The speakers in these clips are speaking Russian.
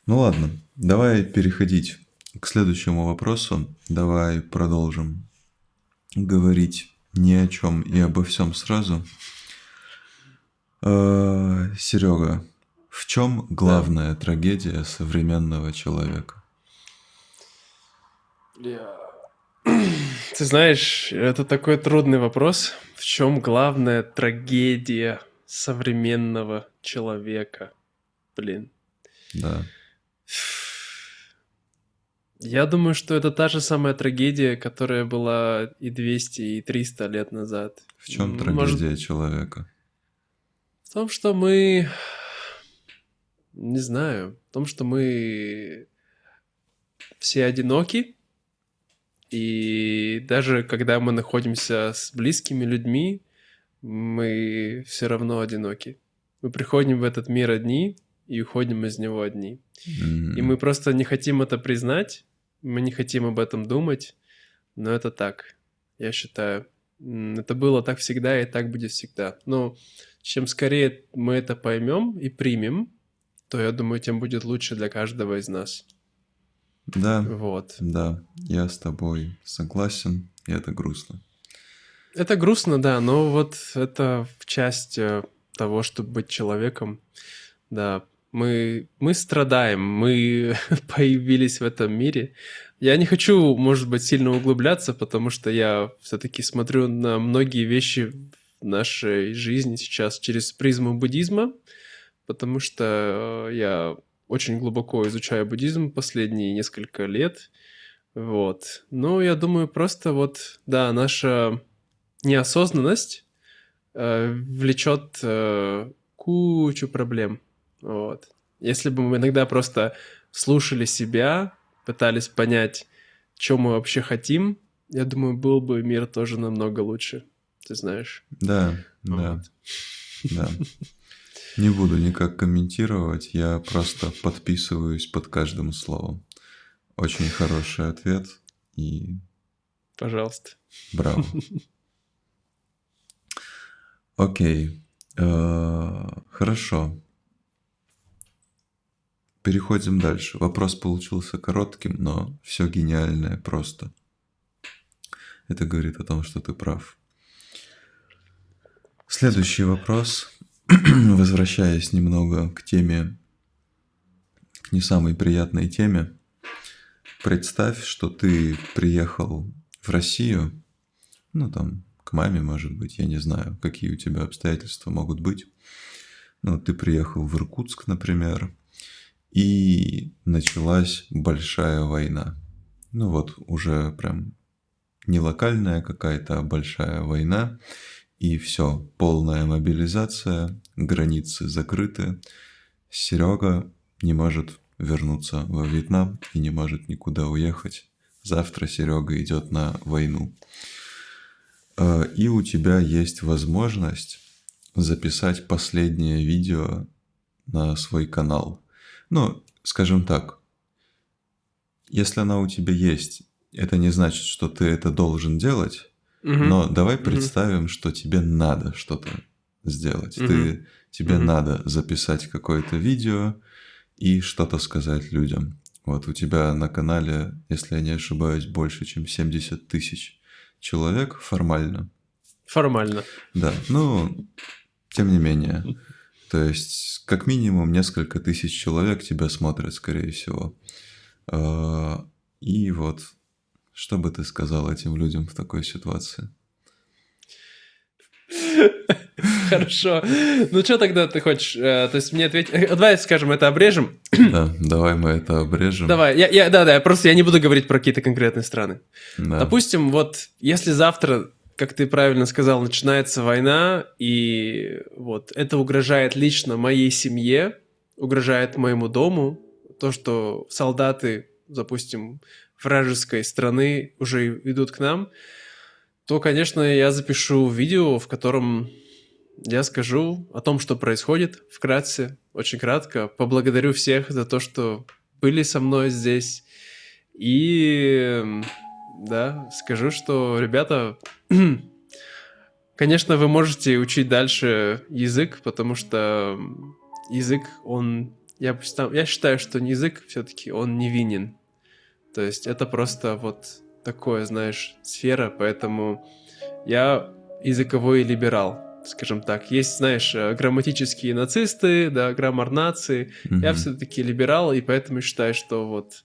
Ну ладно, давай переходить к следующему вопросу. Давай продолжим говорить ни о чем и обо всем сразу. Серега, в чем Да. главная трагедия современного человека? Я- Ты знаешь, это такой трудный вопрос. В чем главная трагедия современного человека? Блин. Да, Я думаю, что это та же самая трагедия, которая была и 200, и 300 лет назад. в чем Может, трагедия человека? в том, что мы... Не знаю. В том, что мы все одиноки, и даже когда мы находимся с близкими людьми, мы все равно одиноки. Мы приходим в этот мир одни и уходим из него одни. И мы М, просто не хотим это признать, мы не хотим об этом думать, но это так, я считаю. Это было так всегда и так будет всегда. Но чем скорее мы это поймем и примем, то, я думаю, тем будет лучше для каждого из нас. Да, Вот. да, я с тобой согласен, и это грустно. Это грустно, да, но вот это в часть того, чтобы быть человеком. Да, мы страдаем, мы появились в этом мире. Я не хочу, может быть, сильно углубляться, потому что я все-таки смотрю на многие вещи в нашей жизни сейчас через призму буддизма, потому что я очень глубоко изучаю буддизм последние несколько лет. Вот. Ну, я думаю, просто вот, да, наша неосознанность влечет кучу проблем. Вот. Если бы мы иногда просто слушали себя, пытались понять, что мы вообще хотим, я думаю, был бы мир тоже намного лучше. Ты знаешь. Да, да, Вот. да. Не буду никак комментировать, я просто подписываюсь под каждым словом. Очень хороший ответ и Пожалуйста. браво. Окей, хорошо. Переходим дальше. Вопрос получился коротким, но все гениальное просто. Это говорит о том, что ты прав. Следующий вопрос. Возвращаясь немного к теме, к не самой приятной теме. Представь, что ты приехал в Россию, ну там, к маме, может быть, я не знаю, какие у тебя обстоятельства могут быть. Ну, ты приехал в Иркутск, например, и началась большая война. Ну вот, уже прям не локальная какая-то, а большая война. И все, полная мобилизация, границы закрыты. Серега не может вернуться во Вьетнам и не может никуда уехать. Завтра Серега идет на войну. И у тебя есть возможность записать последнее видео на свой канал. Ну, скажем так, если она у тебя есть, это не значит, что ты это должен делать, Мгм. но давай Мгм. представим, что тебе надо что-то сделать. Мгм. Тебе Мгм. надо записать какое-то видео и что-то сказать людям. Вот у тебя на канале, если я не ошибаюсь, больше, чем 70 тысяч человек формально. Формально. Да, ну, тем не менее. То есть, как минимум, несколько тысяч человек тебя смотрят, скорее всего. А, И вот, что бы ты сказал этим людям в такой ситуации? Хорошо. Ну что тогда ты хочешь? То есть мне ответить... Давай скажем, это обрежем. Да, давай мы это обрежем. Давай, да, просто я не буду говорить про какие-то конкретные страны. Да, Допустим, вот если завтра, как ты правильно сказал, начинается война, и вот это угрожает лично моей семье, угрожает моему дому, то, что солдаты, допустим, вражеской страны уже идут к нам, то, конечно, я запишу видео, в котором я скажу о том, что происходит, вкратце, очень кратко. Поблагодарю всех за то, что были со мной здесь. И да, скажу, что, ребята, конечно, вы можете учить дальше язык, потому что язык, он я считаю, что язык все-таки он невинен. То есть это просто вот такое, знаешь, сфера, поэтому я языковой либерал, скажем так. Есть, знаешь, грамматические нацисты, да, граммар нации. Я Мгм. все-таки либерал, и поэтому считаю, что вот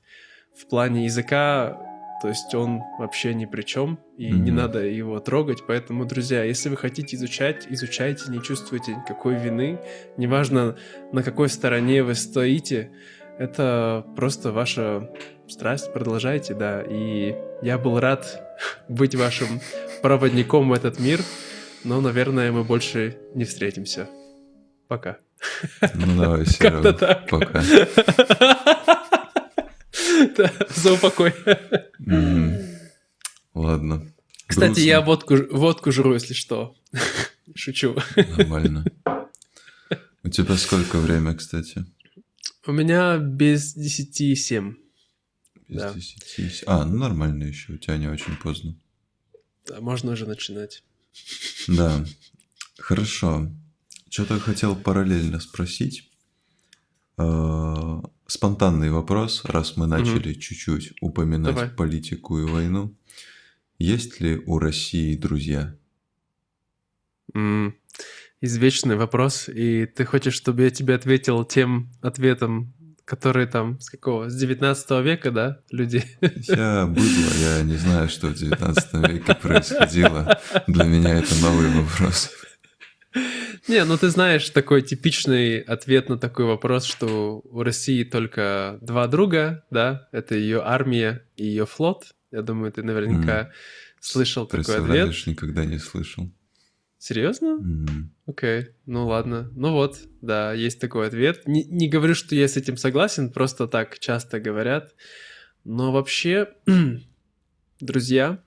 в плане языка, то есть он вообще ни при чем, и не Мгм. надо его трогать. Поэтому, друзья, если вы хотите изучать, изучайте, не чувствуйте никакой вины. Неважно, на какой стороне вы стоите, это просто ваша страсть, продолжайте, да. И я был рад быть вашим проводником в этот мир, но, наверное, мы больше не встретимся. Пока. Ну давай, Как-то Серега, так. пока. Да, за упокой. Мгм. Ладно. Кстати, я Грустно. водку жру, если что. Шучу. Нормально. У тебя сколько время, кстати? У меня без 10:07. Без Да. 10. Ну нормально еще, у тебя не очень поздно. Да, можно уже начинать. Да, хорошо. Что-то хотел параллельно спросить. Спонтанный вопрос, раз мы начали чуть-чуть упоминать Давай. политику и войну. Есть ли у России друзья? Извечный вопрос, и ты хочешь, чтобы я тебе ответил тем ответом, который там с какого? С 19 века, да, люди? Я быдло, я не знаю, что в 19 веке происходило. Для меня это новый вопрос. Не, ну ты знаешь такой типичный ответ на такой вопрос, что у России только два друга, да, это ее армия и ее флот. Я думаю, ты наверняка слышал такой ответ. Представляешь, никогда не слышал. Серьезно? Окей, ну ладно. Ну вот, да, есть такой ответ. Не говорю, что я с этим согласен, просто так часто говорят. Но вообще, друзья,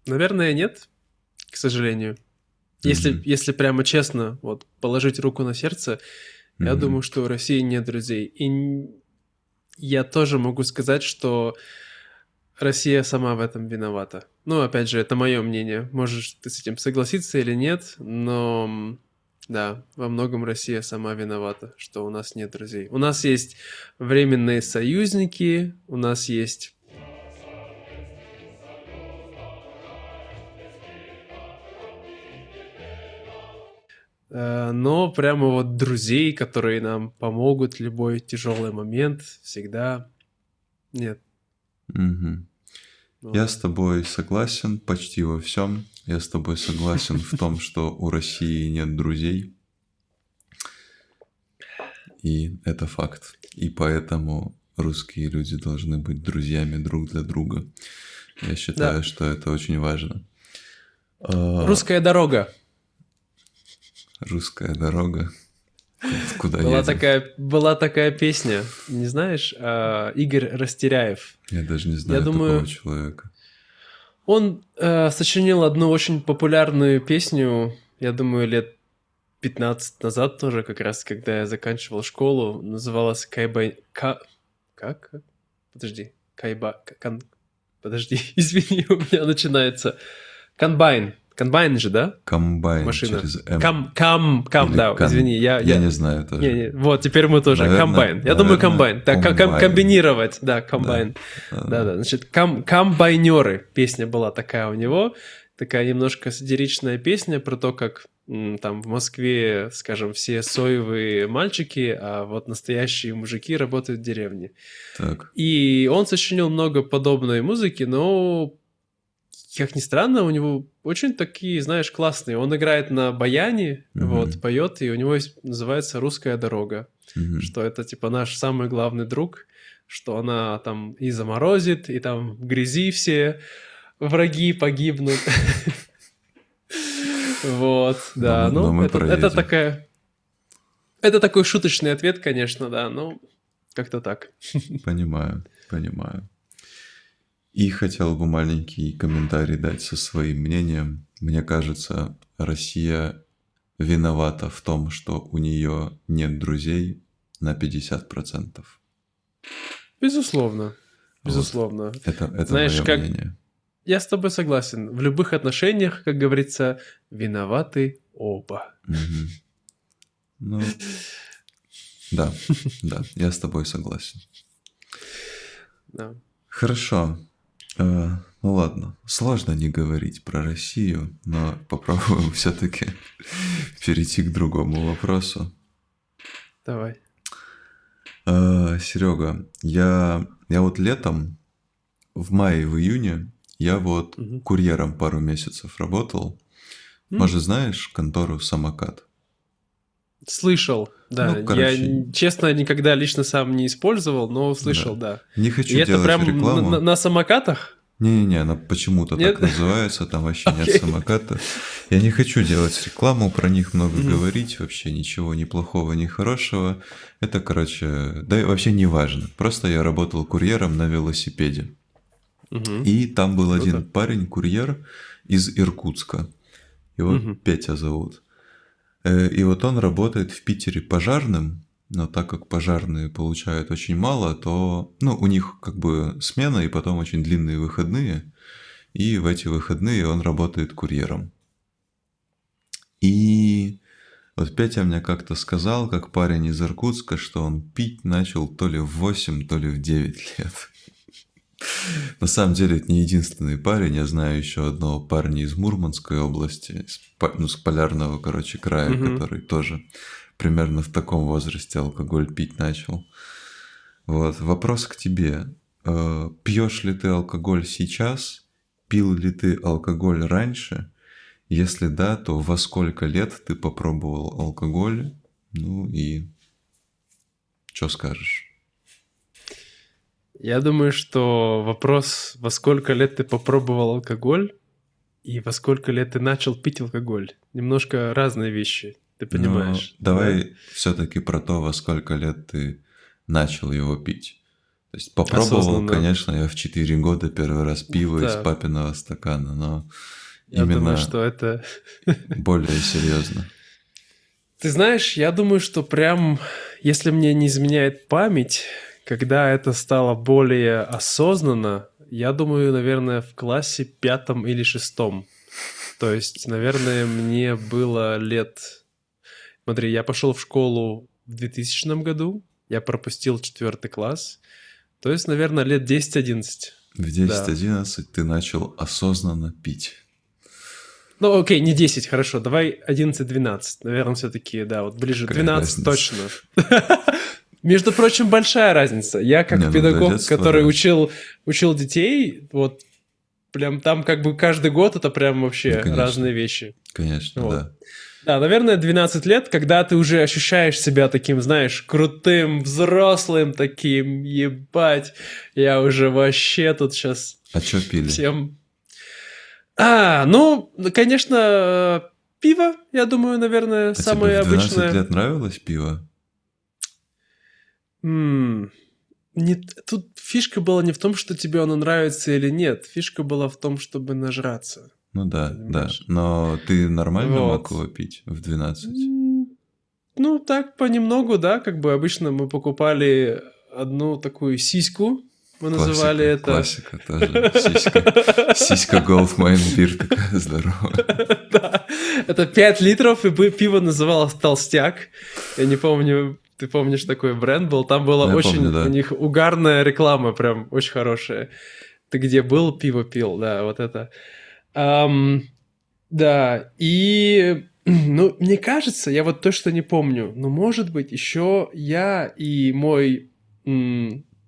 наверное, нет, к сожалению. Если прямо честно, вот положить руку на сердце, я думаю, что у России нет друзей. И я тоже могу сказать, что Россия сама в этом виновата. Ну, опять же, это мое мнение. Можешь ты с этим согласиться или нет, но да, во многом Россия сама виновата, что у нас нет друзей. У нас есть временные союзники, у нас есть... Но прямо вот друзей, которые нам помогут в любой тяжелый момент, всегда нет. Я с тобой согласен почти во всем. Я с тобой согласен в том, что у России нет друзей. И это факт. И поэтому русские люди должны быть друзьями друг для друга. Я считаю, Да. что это очень важно. Русская дорога. Русская дорога. Куда едем? Была такая песня, не знаешь, Игорь Растеряев. Я даже не знаю такого человека. Он сочинил одну очень популярную песню, я думаю, лет 15 назад тоже, как раз, когда я заканчивал школу. Называлась Как? Подожди. Подожди, извини, у меня начинается... Комбайн. Комбайн же, да? Комбайн Машина. через М. Да, извини. Я не знаю тоже. Не, вот, теперь мы тоже. Наверное, комбайн. Я думаю, комбайн. Так, комбайн. комбинировать, да, комбайн. Да. Значит, комбайнеры. Песня была такая у него. Такая немножко сатиричная песня про то, как там в Москве, скажем, все соевые мальчики, а вот настоящие мужики работают в деревне. Так. И он сочинил много подобной музыки, но, как ни странно, у него очень такие, знаешь, классные. Он играет на баяне, вот, поет, и у него есть, называется «Русская дорога», что это, типа, наш самый главный друг, что она там и заморозит, и там в грязи все враги погибнут. Вот, да, ну, это такая... Это такой шуточный ответ, конечно, да, ну, как-то так. Понимаю. И хотел бы маленький комментарий дать со своим мнением. Мне кажется, Россия виновата в том, что у нее нет друзей на 50%. Безусловно. Вот. Это Знаешь, мое мнение. Я с тобой согласен. В любых отношениях, как говорится, виноваты оба. Ну, Да, да, я с тобой согласен. Да. Хорошо. Ну ладно, сложно не говорить про Россию, но попробуем все-таки перейти к другому вопросу. Давай. Серега, я вот летом, в мае, в июне, я вот Мгм. курьером пару месяцев работал. М, Может, знаешь контору «Самокат»? Слышал, Ну, да. Я, короче, честно, никогда лично сам не использовал, но слышал, да. да. Не И хочу это делать прям рекламу. на самокатах? Не-не-не, она почему-то Нет? так называется, там вообще нет Окей. самоката. Я не хочу делать рекламу, про них много Мгм. говорить, вообще ничего ни плохого, ни хорошего. Это, короче, да и вообще не важно. Просто я работал курьером на велосипеде. Мгм. И там был Круто. один парень-курьер из Иркутска. Его Мгм. Петя зовут. И вот он работает в Питере пожарным, но так как пожарные получают очень мало, то, ну, у них как бы смена и потом очень длинные выходные, и в эти выходные он работает курьером. И вот Петя мне как-то сказал, как парень из Иркутска, что он пить начал то ли в 8, то ли в 9 лет. На самом деле это не единственный парень, я знаю еще одного парня из Мурманской области, с полярного, короче, края, Мгм. который тоже примерно в таком возрасте алкоголь пить начал. Вот, вопрос к тебе. Пьешь ли ты алкоголь сейчас? Пил ли ты алкоголь раньше? Если да, то во сколько лет ты попробовал алкоголь? Ну и что скажешь? Я думаю, что вопрос, во сколько лет ты попробовал алкоголь и во сколько лет ты начал пить алкоголь, немножко разные вещи, ты Ну, понимаешь, да? давай все-таки про то, во сколько лет ты начал его пить. То есть попробовал, Осознанно. конечно, я в 4 года первый раз пиво из Да, папиного стакана, но я думаю, именно что это... более серьезно. Ты знаешь, я думаю, что прям, если мне не изменяет память, когда это стало более осознанно, я думаю, наверное, в классе 5 или 6. То есть, наверное, мне было лет... Смотри, я пошел в школу в 2000 году, я пропустил 4 класс, то есть, наверное, лет 10-11. В Да. 10-11 ты начал осознанно пить. Ну, окей, не 10, хорошо, давай 11-12. Наверное, все-таки, да, вот ближе Какая 12 разница? точно. Между прочим, большая разница. Я Не, как ну для педагог, детства, который да. учил детей, вот прям там как бы каждый год это прям вообще Ну, конечно. разные вещи. Конечно, Вот. да. Да, наверное, 12 лет, когда ты уже ощущаешь себя таким, знаешь, крутым, взрослым таким, ебать, я уже вообще тут сейчас А что пили? всем... Ну, конечно, пиво, я думаю, наверное, А тебе самое в 12 обычное. лет нравилось пиво? М, тут фишка была не в том, что тебе оно нравится или нет. Фишка была в том, чтобы нажраться, Ну да, да. понимаешь? Но ты нормально мог Вот. его пить в 12? М, Ну, так понемногу, да, как бы обычно мы покупали одну такую сиську, мы называли Классика, это. классика тоже. Сиська. Сиська Голф Майнбир такая здоровая. Да, это 5 литров, и пиво называлось «Толстяк». Я не помню, ты помнишь, такой бренд был? Там была Ну, я помню, очень у да. них угарная реклама, прям очень хорошая. Ты где был, пиво пил, да, вот это. Ам, да, и, ну, мне кажется, я вот точно не помню, но, может быть, еще я и мой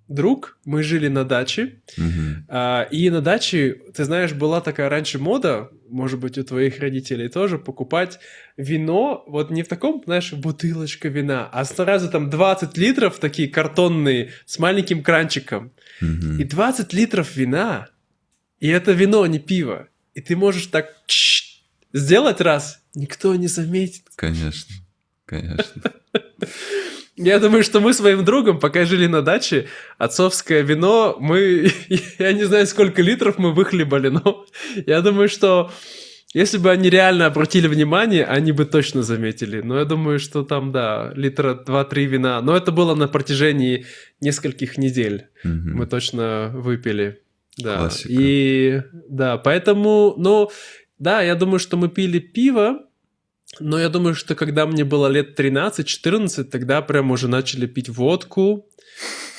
друг, мы жили на даче, Мгм. и на даче, ты знаешь, была такая раньше мода, может быть, у твоих родителей тоже, покупать вино, вот не в таком, знаешь, бутылочка вина, а сразу там 20 литров, такие картонные, с маленьким кранчиком. И Мгм. 20 литров вина, и это вино, не пиво. И ты можешь так сделать раз, никто не заметит. Конечно, конечно. Я думаю, что мы своим другом, пока жили на даче, отцовское вино, я не знаю, сколько литров мы выхлебали, но я думаю, что если бы они реально обратили внимание, они бы точно заметили. Но я думаю, что там, да, литра 2-3 вина. Но это было на протяжении нескольких недель. Мы Мгм. точно выпили. Да. Классика. И да, поэтому, ну, да, я думаю, что мы пили пиво. Но я думаю, что когда мне было лет 13-14, тогда прям уже начали пить водку,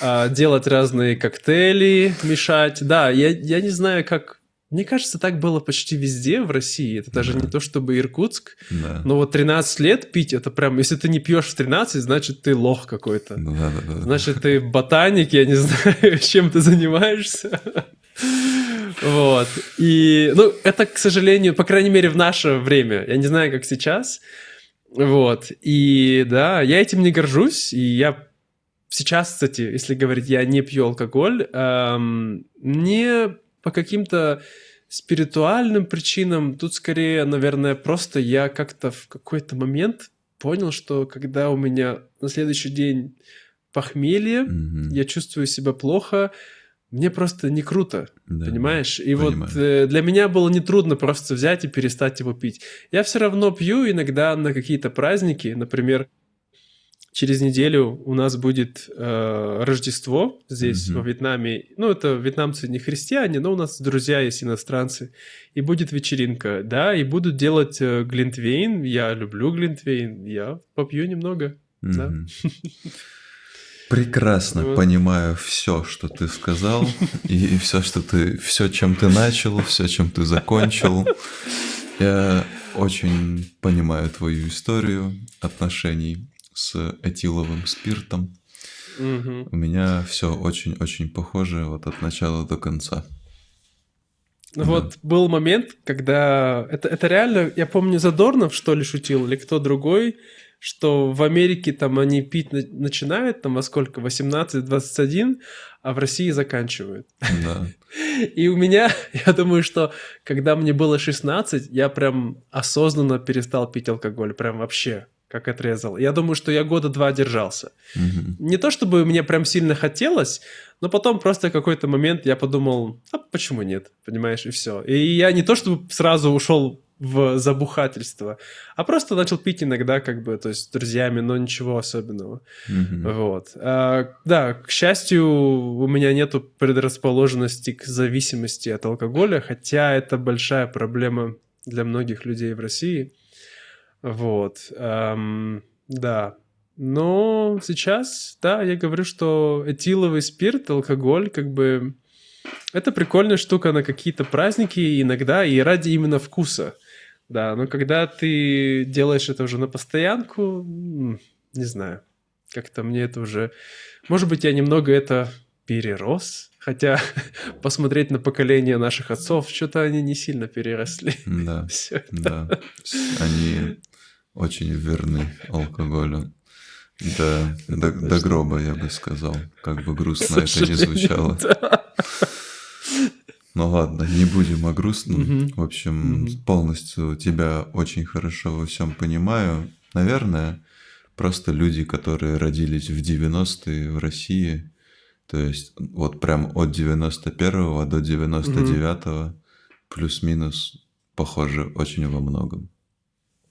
делать разные коктейли, мешать. Да, я не знаю, как... Мне кажется, так было почти везде в России. Это даже не то чтобы Иркутск. Да. Но вот 13 лет пить, это прям... Если ты не пьешь в 13, значит, ты лох какой-то. Да. Значит, ты ботаник, я не знаю, чем ты занимаешься. Вот. И, ну, это, к сожалению, по крайней мере, в наше время. Я не знаю, как сейчас. Вот. И, да, я этим не горжусь. И я сейчас, кстати, если говорить, я не пью алкоголь, не по каким-то спиритуальным причинам. Тут скорее, наверное, просто я как-то в какой-то момент понял, что когда у меня на следующий день похмелье, я чувствую себя плохо, мне просто не круто, Да, понимаешь? И понимаю. вот для меня было нетрудно просто взять и перестать его пить. Я все равно пью иногда на какие-то праздники. Например, через неделю у нас будет Рождество здесь, во Вьетнаме. Ну, это вьетнамцы не христиане, но у нас друзья есть иностранцы. И будет вечеринка, да, и будут делать глинтвейн. Я люблю глинтвейн, я попью немного, да. Прекрасно понимаю все, что ты сказал, и все, чем ты начал, все, чем ты закончил. Я очень понимаю твою историю отношений с этиловым спиртом. У меня все очень-очень похоже вот от начала до конца. Ну вот был момент, когда... Это реально, я помню, Задорнов, что ли, шутил, или кто другой, что в Америке там они пить начинают, там во сколько, 18-21, а в России заканчивают. Да. И у меня, я думаю, что когда мне было 16, я прям осознанно перестал пить алкоголь, прям вообще, как отрезал. Я думаю, что я года 2 держался. Не то чтобы мне прям сильно хотелось, но потом просто в какой-то момент я подумал, а почему нет, понимаешь, и все. И я не то чтобы сразу ушел в забухательство, а просто начал пить иногда, как бы, то есть с друзьями, но ничего особенного. Вот. Да, к счастью, у меня нету предрасположенности к зависимости от алкоголя, хотя это большая проблема для многих людей в России. Вот. Да. Но сейчас, да, я говорю, что этиловый спирт, алкоголь, как бы, это прикольная штука на какие-то праздники иногда и ради именно вкуса. Да, но когда ты делаешь это уже на постоянку, не знаю, как-то мне это уже... Может быть, я немного это перерос, хотя посмотреть на поколение наших отцов, что-то они не сильно переросли. Да, да. Они очень верны алкоголю. До гроба, я бы сказал. Как бы грустно это ни звучало. Ну ладно, не будем о грустном. В общем, полностью тебя очень хорошо во всем понимаю. Наверное, просто люди, которые родились в 90-е в России, то есть вот прям от 91-го до 99-го, плюс-минус, похоже очень во многом.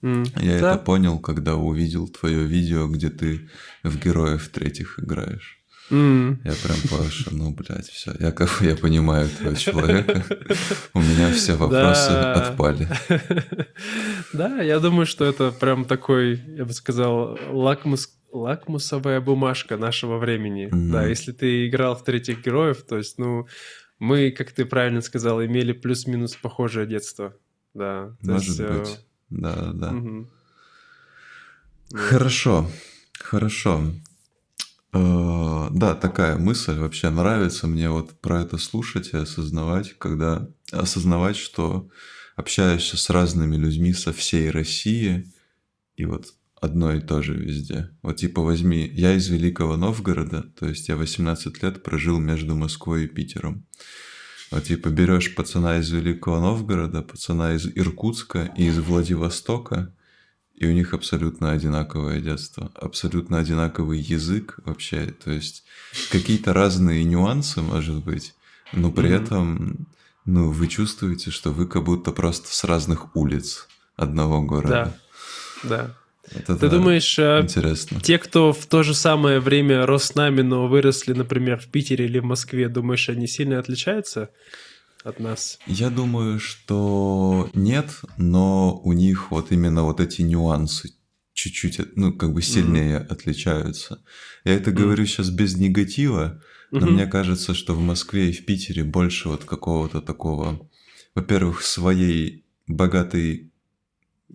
Я это понял, когда увидел твое видео, где ты в героев третьих играешь. Я прям понял, ну, блядь, все. Я понимаю этого человека. У меня все вопросы отпали. Да, я думаю, что это прям такой, я бы сказал, лакмусовая бумажка нашего времени. Да, если ты играл в третьих героев, то есть, ну, мы, как ты правильно сказал, имели плюс-минус похожее детство. Да. Может быть. Да. Хорошо. Да, такая мысль вообще нравится мне вот про это слушать и осознавать, что общаешься с разными людьми со всей России, и вот одно и то же везде. Вот типа возьми, я из Великого Новгорода, то есть я 18 лет прожил между Москвой и Питером. Вот типа берешь пацана из Великого Новгорода, пацана из Иркутска и из Владивостока, и у них абсолютно одинаковое детство, абсолютно одинаковый язык вообще, то есть какие-то разные нюансы, может быть, но при этом, ну, вы чувствуете, что вы как будто просто с разных улиц одного города. Да. Это, ты думаешь, интересно. Те, кто в то же самое время рос с нами, но выросли, например, в Питере или в Москве, думаешь, они сильно отличаются? от нас? Я думаю, что нет, но у них вот именно вот эти нюансы чуть-чуть, ну, как бы сильнее отличаются. Я это говорю сейчас без негатива, но мне кажется, что в Москве и в Питере больше вот какого-то такого, во-первых, своей богатой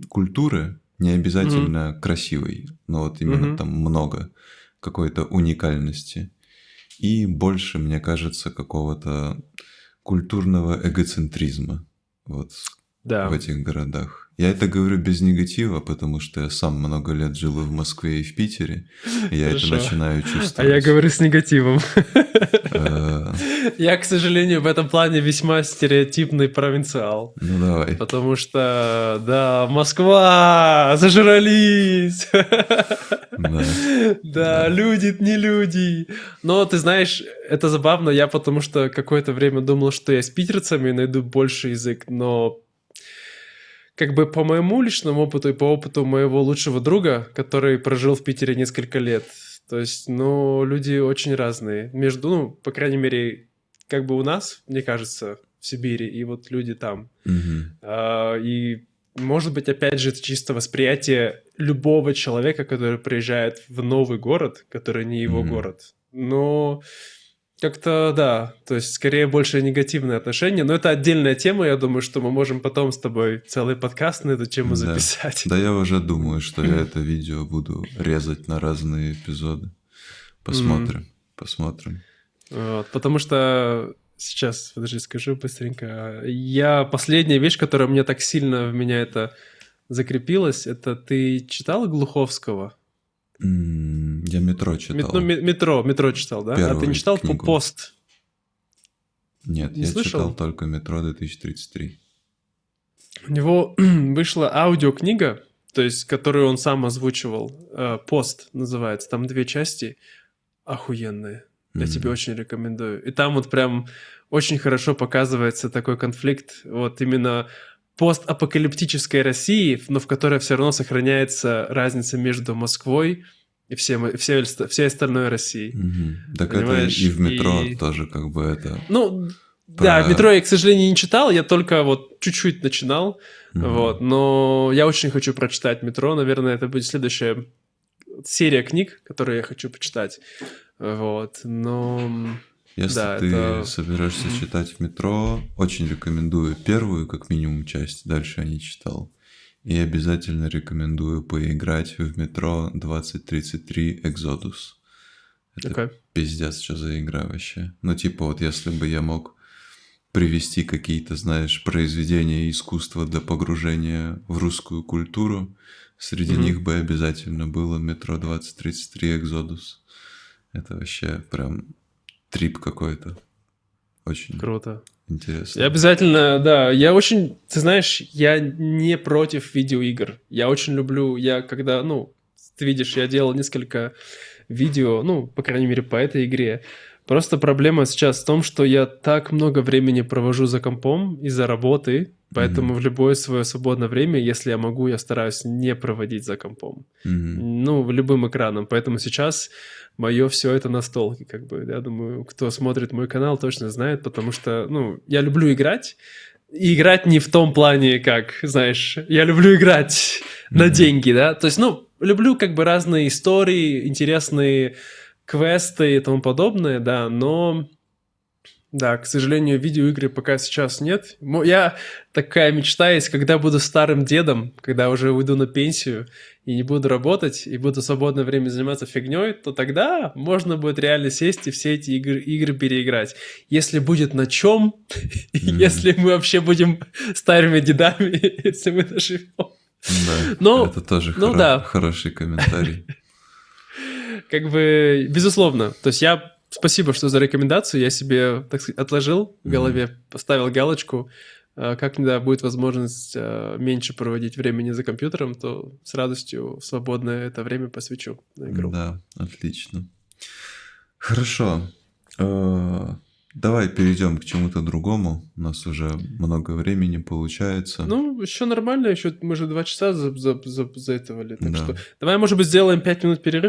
культуры, не обязательно красивой, но вот именно там много какой-то уникальности. И больше, мне кажется, какого-то культурного эгоцентризма вот в этих городах. Я это говорю без негатива, потому что я сам много лет жил и в Москве, и в Питере, и я это начинаю чувствовать. А я говорю с негативом. Я, к сожалению, в этом плане весьма стереотипный провинциал. Ну давай. Потому что, да, Москва, зажрались. Да, люди не люди. Но ты знаешь, это забавно. Я потому что какое-то время думал, что я с питерцами найду больше язык, но как бы по моему личному опыту и по опыту моего лучшего друга, который прожил в Питере несколько лет, то есть, ну, люди очень разные. Между, ну, по крайней мере, как бы у нас, мне кажется, в Сибири, и вот люди там. И, может быть, опять же, это чисто восприятие любого человека, который приезжает в новый город, который не его город. Но как-то, да, то есть скорее больше негативное отношение, но это отдельная тема, я думаю, что мы можем потом с тобой целый подкаст на эту тему записать. Да, я уже думаю, что я это видео буду резать на разные эпизоды. Посмотрим. Вот, потому что сейчас, подожди, скажу быстренько. Последняя вещь, которая мне так сильно в меня это закрепилась, это ты читал Глуховского? Я «Метро» читал. Метро читал, да? Первую а ты не читал книгу. «Пост»? Нет, не я слышал? читал только «Метро 2033». У него вышла аудиокнига, то есть, которую он сам озвучивал. «Пост» называется. Там 2 части. Охуенные. Я тебе очень рекомендую. И там вот прям очень хорошо показывается такой конфликт. Вот именно постапокалиптической России, но в которой все равно сохраняется разница между Москвой и всей остальной Россией. Так Понимаешь? это и в «Метро» тоже как бы это... Ну, да, в «Метро» я, к сожалению, не читал, я только вот чуть-чуть начинал, вот, но я очень хочу прочитать «Метро», наверное, это будет следующая серия книг, которые я хочу почитать, вот, но... Если ты собираешься читать в «Метро», очень рекомендую первую, как минимум, часть, дальше я не читал. И обязательно рекомендую поиграть в «Метро 2033 Exodus». Это пиздец, что за игра вообще. Ну, типа, вот если бы я мог привести какие-то, знаешь, произведения искусства для погружения в русскую культуру, среди них бы обязательно было «Метро 2033 Exodus». Это вообще прям... трип какой-то. Очень круто. Интересно. Я обязательно, да. Я очень, ты знаешь, я не против видеоигр. Я очень люблю, когда, ну, ты видишь, я делал несколько видео, ну, по крайней мере, по этой игре. Просто проблема сейчас в том, что я так много времени провожу за компом из-за работы, поэтому в любое свое свободное время, если я могу, я стараюсь не проводить за компом. Ну, любым экраном. Поэтому сейчас мое все это настолке, как бы. Я думаю, кто смотрит мой канал, точно знает, потому что, ну, я люблю играть. И играть не в том плане, как, знаешь, я люблю играть на деньги, да. То есть, ну, люблю как бы разные истории, интересные квесты и тому подобное, да, но... Да, к сожалению, видеоигры пока сейчас нет. Такая мечта есть, когда буду старым дедом, когда уже уйду на пенсию и не буду работать, и буду в свободное время заниматься фигней, то тогда можно будет реально сесть и все эти игры переиграть. Если будет на чем, если мы вообще будем старыми дедами, если мы доживем. Да, это тоже хороший комментарий. Как бы, безусловно. То есть спасибо, что за рекомендацию. Я себе, так сказать, отложил в голове, поставил галочку. Когда будет возможность меньше проводить времени за компьютером, то с радостью в свободное это время посвящу на игру. Да, отлично. Хорошо. Давай перейдем к чему-то другому. У нас уже много времени получается. Ну, еще нормально, еще мы же 2 часа заэтовали. Так что давай, может быть, сделаем 5 минут перерыв.